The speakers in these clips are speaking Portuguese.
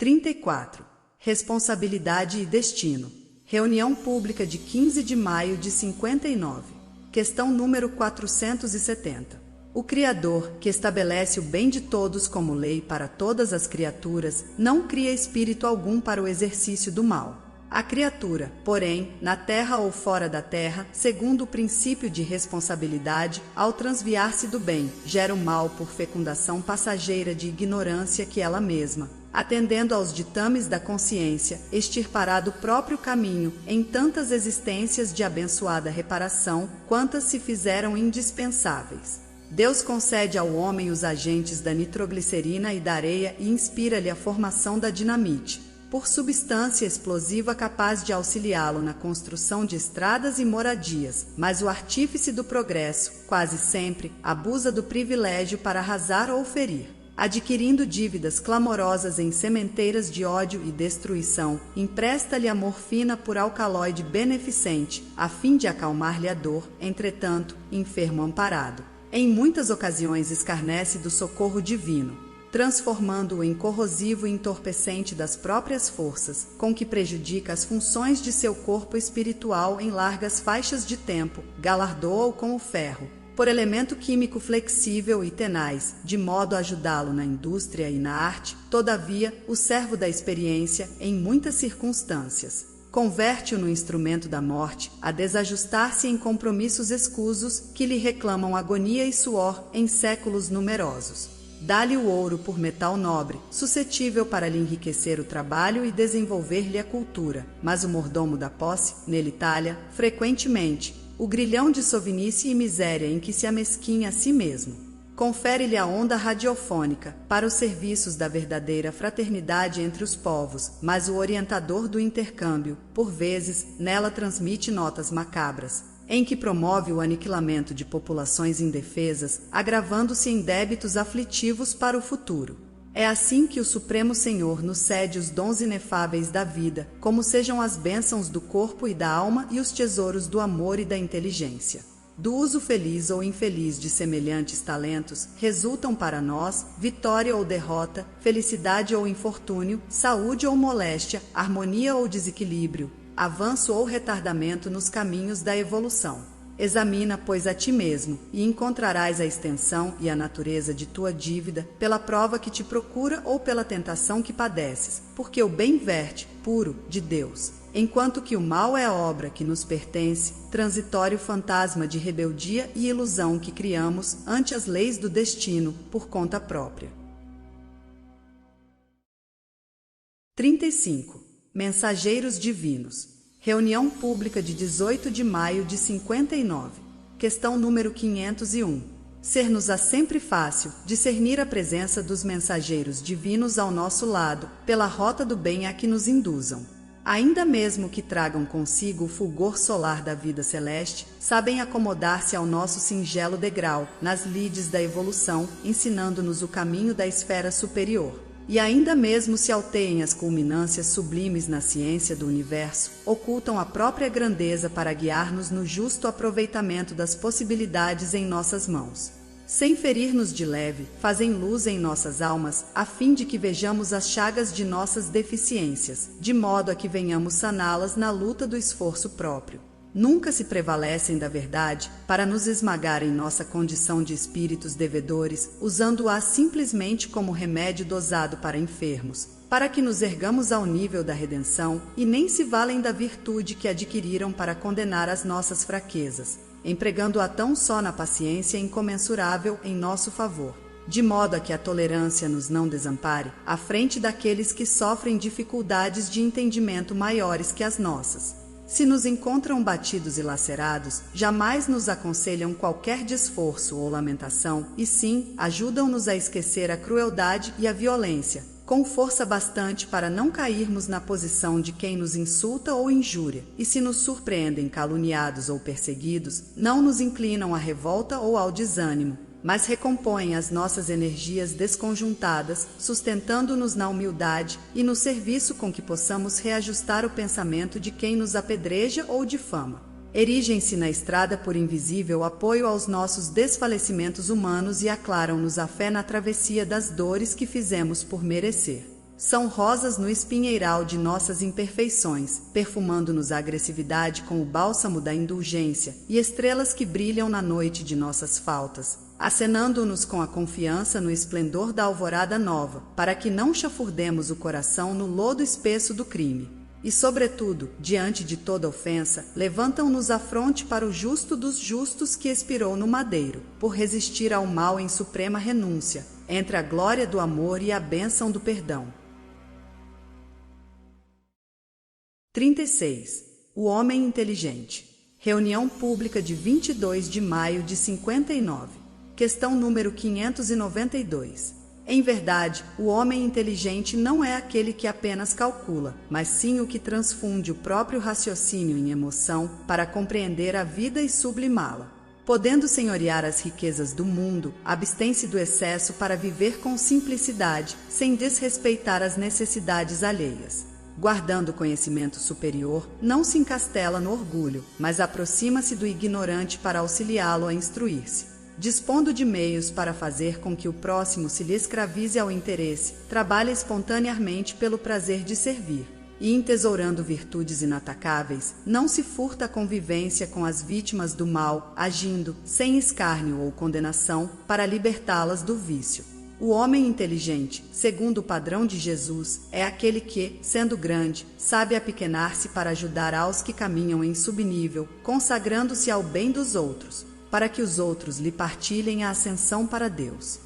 34. Responsabilidade e destino. Reunião pública de 15 de maio de 59. Questão número 470. O Criador, que estabelece o bem de todos como lei para todas as criaturas, não cria espírito algum para o exercício do mal. A criatura, porém, na terra ou fora da terra, segundo o princípio de responsabilidade, ao transviar-se do bem, gera o mal por fecundação passageira de ignorância que ela mesma, atendendo aos ditames da consciência, extirpará do próprio caminho, em tantas existências de abençoada reparação, quantas se fizeram indispensáveis. Deus concede ao homem os agentes da nitroglicerina e da areia e inspira-lhe a formação da dinamite, por substância explosiva capaz de auxiliá-lo na construção de estradas e moradias, mas o artífice do progresso, quase sempre, abusa do privilégio para arrasar ou ferir, adquirindo dívidas clamorosas em sementeiras de ódio e destruição, empresta-lhe a morfina por alcaloide beneficente, a fim de acalmar-lhe a dor, entretanto, enfermo amparado. Em muitas ocasiões escarnece do socorro divino, transformando-o em corrosivo e entorpecente das próprias forças, com que prejudica as funções de seu corpo espiritual em largas faixas de tempo, galardoa-o com o ferro, por elemento químico flexível e tenaz, de modo a ajudá-lo na indústria e na arte. Todavia, o servo da experiência, em muitas circunstâncias, converte-o no instrumento da morte, a desajustar-se em compromissos escusos que lhe reclamam agonia e suor em séculos numerosos. Dá-lhe o ouro por metal nobre, suscetível para lhe enriquecer o trabalho e desenvolver-lhe a cultura, mas o mordomo da posse, nele talha, frequentemente, o grilhão de sovinice e miséria em que se amesquinha a si mesmo. Confere-lhe a onda radiofônica, para os serviços da verdadeira fraternidade entre os povos, mas o orientador do intercâmbio, por vezes, nela transmite notas macabras, em que promove o aniquilamento de populações indefesas, agravando-se em débitos aflitivos para o futuro. É assim que o Supremo Senhor nos cede os dons inefáveis da vida, como sejam as bênçãos do corpo e da alma e os tesouros do amor e da inteligência. Do uso feliz ou infeliz de semelhantes talentos, resultam para nós vitória ou derrota, felicidade ou infortúnio, saúde ou moléstia, harmonia ou desequilíbrio, avanço ou retardamento nos caminhos da evolução. Examina, pois, a ti mesmo, e encontrarás a extensão e a natureza de tua dívida pela prova que te procura ou pela tentação que padeces, porque o bem verte, puro, de Deus, enquanto que o mal é obra que nos pertence, transitório fantasma de rebeldia e ilusão que criamos ante as leis do destino por conta própria. 35. Mensageiros divinos. Reunião pública de 18 de maio de 59. Questão número 501. Ser-nos-á sempre fácil discernir a presença dos mensageiros divinos ao nosso lado, pela rota do bem a que nos induzam. Ainda mesmo que tragam consigo o fulgor solar da vida celeste, sabem acomodar-se ao nosso singelo degrau, nas lides da evolução, ensinando-nos o caminho da esfera superior. E ainda mesmo se alteiem as culminâncias sublimes na ciência do universo, ocultam a própria grandeza para guiar-nos no justo aproveitamento das possibilidades em nossas mãos. Sem ferir-nos de leve, fazem luz em nossas almas, a fim de que vejamos as chagas de nossas deficiências, de modo a que venhamos saná-las na luta do esforço próprio. Nunca se prevalecem da verdade, para nos esmagar em nossa condição de espíritos devedores, usando-a simplesmente como remédio dosado para enfermos, para que nos ergamos ao nível da redenção, e nem se valem da virtude que adquiriram para condenar as nossas fraquezas, empregando-a tão só na paciência incomensurável em nosso favor, de modo a que a tolerância nos não desampare, à frente daqueles que sofrem dificuldades de entendimento maiores que as nossas. Se nos encontram batidos e lacerados, jamais nos aconselham qualquer desforço ou lamentação, e sim, ajudam-nos a esquecer a crueldade e a violência, com força bastante para não cairmos na posição de quem nos insulta ou injúria, e se nos surpreendem caluniados ou perseguidos, não nos inclinam à revolta ou ao desânimo, mas recompõem as nossas energias desconjuntadas, sustentando-nos na humildade e no serviço com que possamos reajustar o pensamento de quem nos apedreja ou difama. Erigem-se na estrada por invisível apoio aos nossos desfalecimentos humanos e aclaram-nos a fé na travessia das dores que fizemos por merecer. São rosas no espinheiral de nossas imperfeições, perfumando-nos a agressividade com o bálsamo da indulgência, e estrelas que brilham na noite de nossas faltas, acenando-nos com a confiança no esplendor da alvorada nova, para que não chafurdemos o coração no lodo espesso do crime. E, sobretudo, diante de toda ofensa, levantam-nos a fronte para o justo dos justos que expirou no madeiro, por resistir ao mal em suprema renúncia, entre a glória do amor e a bênção do perdão. 36. O homem inteligente. Reunião pública de 22 de maio de 59. Questão número 592. Em verdade, o homem inteligente não é aquele que apenas calcula, mas sim o que transfunde o próprio raciocínio em emoção para compreender a vida e sublimá-la. Podendo senhorear as riquezas do mundo, abstém-se do excesso para viver com simplicidade, sem desrespeitar as necessidades alheias. Guardando o conhecimento superior, não se encastela no orgulho, mas aproxima-se do ignorante para auxiliá-lo a instruir-se. Dispondo de meios para fazer com que o próximo se lhe escravize ao interesse, trabalha espontaneamente pelo prazer de servir, e entesourando virtudes inatacáveis, não se furta a convivência com as vítimas do mal, agindo, sem escárnio ou condenação, para libertá-las do vício. O homem inteligente, segundo o padrão de Jesus, é aquele que, sendo grande, sabe apequenar-se para ajudar aos que caminham em subnível, consagrando-se ao bem dos outros, para que os outros lhe partilhem a ascensão para Deus.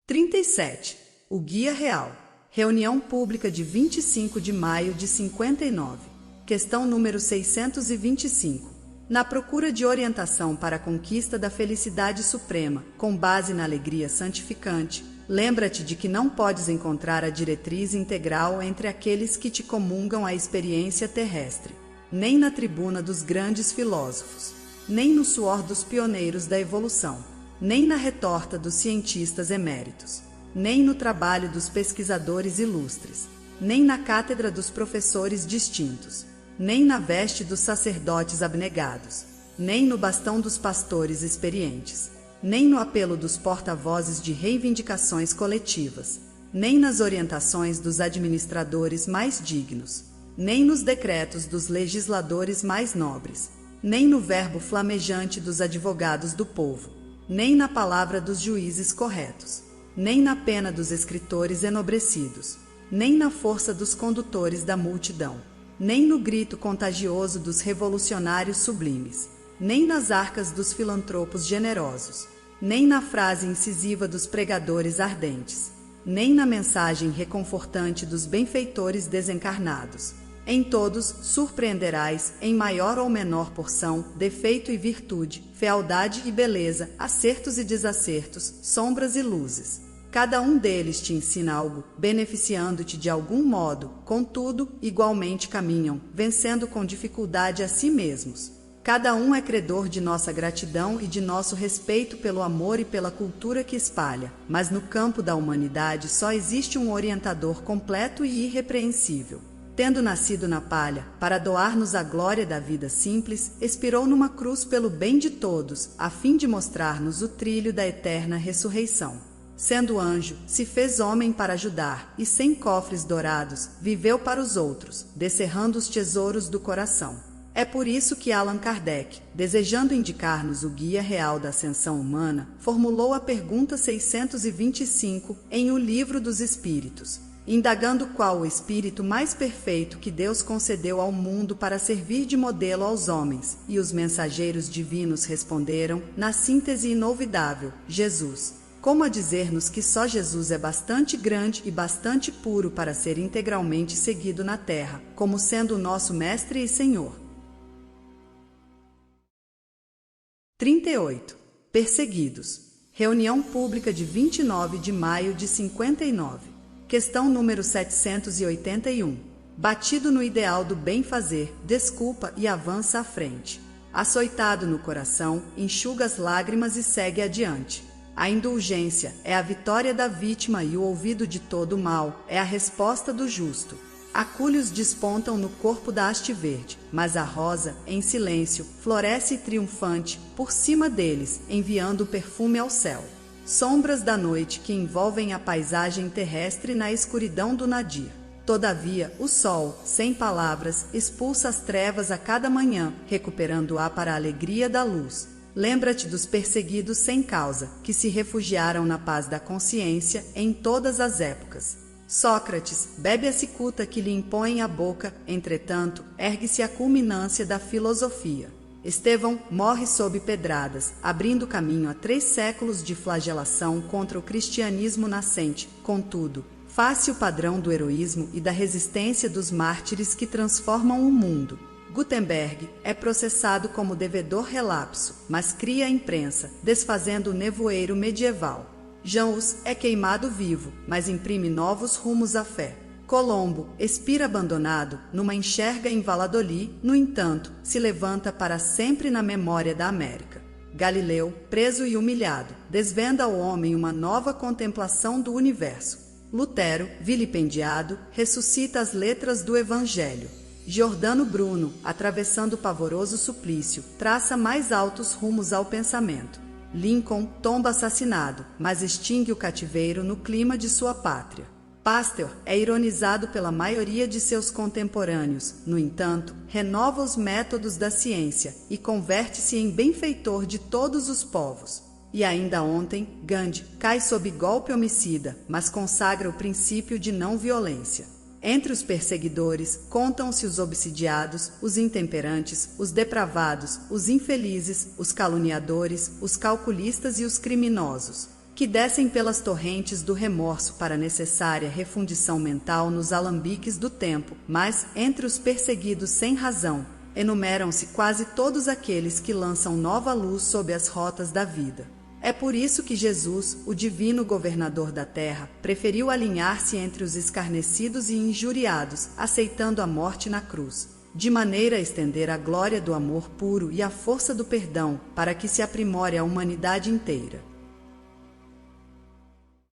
37. O Guia Real. Reunião pública de 25 de maio de 59. Questão número 625. Na procura de orientação para a conquista da felicidade suprema, com base na alegria santificante, lembra-te de que não podes encontrar a diretriz integral entre aqueles que te comungam a experiência terrestre, nem na tribuna dos grandes filósofos, nem no suor dos pioneiros da evolução, nem na retorta dos cientistas eméritos, nem no trabalho dos pesquisadores ilustres, nem na cátedra dos professores distintos, nem na veste dos sacerdotes abnegados, nem no bastão dos pastores experientes, nem no apelo dos porta-vozes de reivindicações coletivas, nem nas orientações dos administradores mais dignos, nem nos decretos dos legisladores mais nobres, nem no verbo flamejante dos advogados do povo, nem na palavra dos juízes corretos, nem na pena dos escritores enobrecidos, nem na força dos condutores da multidão, nem no grito contagioso dos revolucionários sublimes, nem nas arcas dos filantropos generosos, nem na frase incisiva dos pregadores ardentes, nem na mensagem reconfortante dos benfeitores desencarnados. Em todos surpreenderás, em maior ou menor porção, defeito e virtude, fealdade e beleza, acertos e desacertos, sombras e luzes. Cada um deles te ensina algo, beneficiando-te de algum modo, contudo, igualmente caminham, vencendo com dificuldade a si mesmos. Cada um é credor de nossa gratidão e de nosso respeito pelo amor e pela cultura que espalha, mas no campo da humanidade só existe um orientador completo e irrepreensível. Tendo nascido na palha, para doar-nos a glória da vida simples, expirou numa cruz pelo bem de todos, a fim de mostrar-nos o trilho da eterna ressurreição. Sendo anjo, se fez homem para ajudar, e sem cofres dourados, viveu para os outros, descerrando os tesouros do coração. É por isso que Allan Kardec, desejando indicar-nos o guia real da ascensão humana, formulou a pergunta 625 em O Livro dos Espíritos, indagando qual o espírito mais perfeito que Deus concedeu ao mundo para servir de modelo aos homens, e os mensageiros divinos responderam, na síntese inolvidável, Jesus. Como a dizer-nos que só Jesus é bastante grande e bastante puro para ser integralmente seguido na terra, como sendo o nosso Mestre e Senhor. 38. Perseguidos. Reunião pública de 29 de maio de 59. Questão número 781. Batido no ideal do bem-fazer, desculpa e avança à frente. Açoitado no coração, enxuga as lágrimas e segue adiante. A indulgência é a vitória da vítima e o ouvido de todo o mal é a resposta do justo. Acúlios despontam no corpo da haste verde, mas a rosa, em silêncio, floresce triunfante por cima deles, enviando o perfume ao céu. sombras da noite que envolvem a paisagem terrestre na escuridão do nadir. Todavia, o sol, sem palavras, expulsa as trevas a cada manhã, recuperando-a para a alegria da luz. Lembra-te dos perseguidos sem causa, que se refugiaram na paz da consciência em todas as épocas. Sócrates bebe a cicuta que lhe impõem a boca, entretanto, ergue-se a culminância da filosofia. Estevão morre sob pedradas, abrindo caminho a 3 séculos de flagelação contra o cristianismo nascente. Contudo, faz-se o padrão do heroísmo e da resistência dos mártires que transformam o mundo. Gutenberg é processado como devedor relapso, mas cria a imprensa, desfazendo o nevoeiro medieval. Jean Hus é queimado vivo, mas imprime novos rumos à fé. Colombo, expira abandonado, numa enxerga em Valladolid, no entanto, se levanta para sempre na memória da América. Galileu, preso e humilhado, desvenda ao homem uma nova contemplação do universo. Lutero, vilipendiado, ressuscita as letras do Evangelho. Giordano Bruno, atravessando o pavoroso suplício, traça mais altos rumos ao pensamento. Lincoln tomba assassinado, mas extingue o cativeiro no clima de sua pátria. Pasteur é ironizado pela maioria de seus contemporâneos, no entanto, renova os métodos da ciência e converte-se em benfeitor de todos os povos. E ainda ontem, Gandhi cai sob golpe homicida, mas consagra o princípio de não violência. Entre os perseguidores, contam-se os obsidiados, os intemperantes, os depravados, os infelizes, os caluniadores, os calculistas e os criminosos, que descem pelas torrentes do remorso para a necessária refundição mental nos alambiques do tempo, mas, entre os perseguidos sem razão, enumeram-se quase todos aqueles que lançam nova luz sob as rotas da vida. É por isso que Jesus, o divino governador da terra, preferiu alinhar-se entre os escarnecidos e injuriados, aceitando a morte na cruz, de maneira a estender a glória do amor puro e a força do perdão, para que se aprimore a humanidade inteira.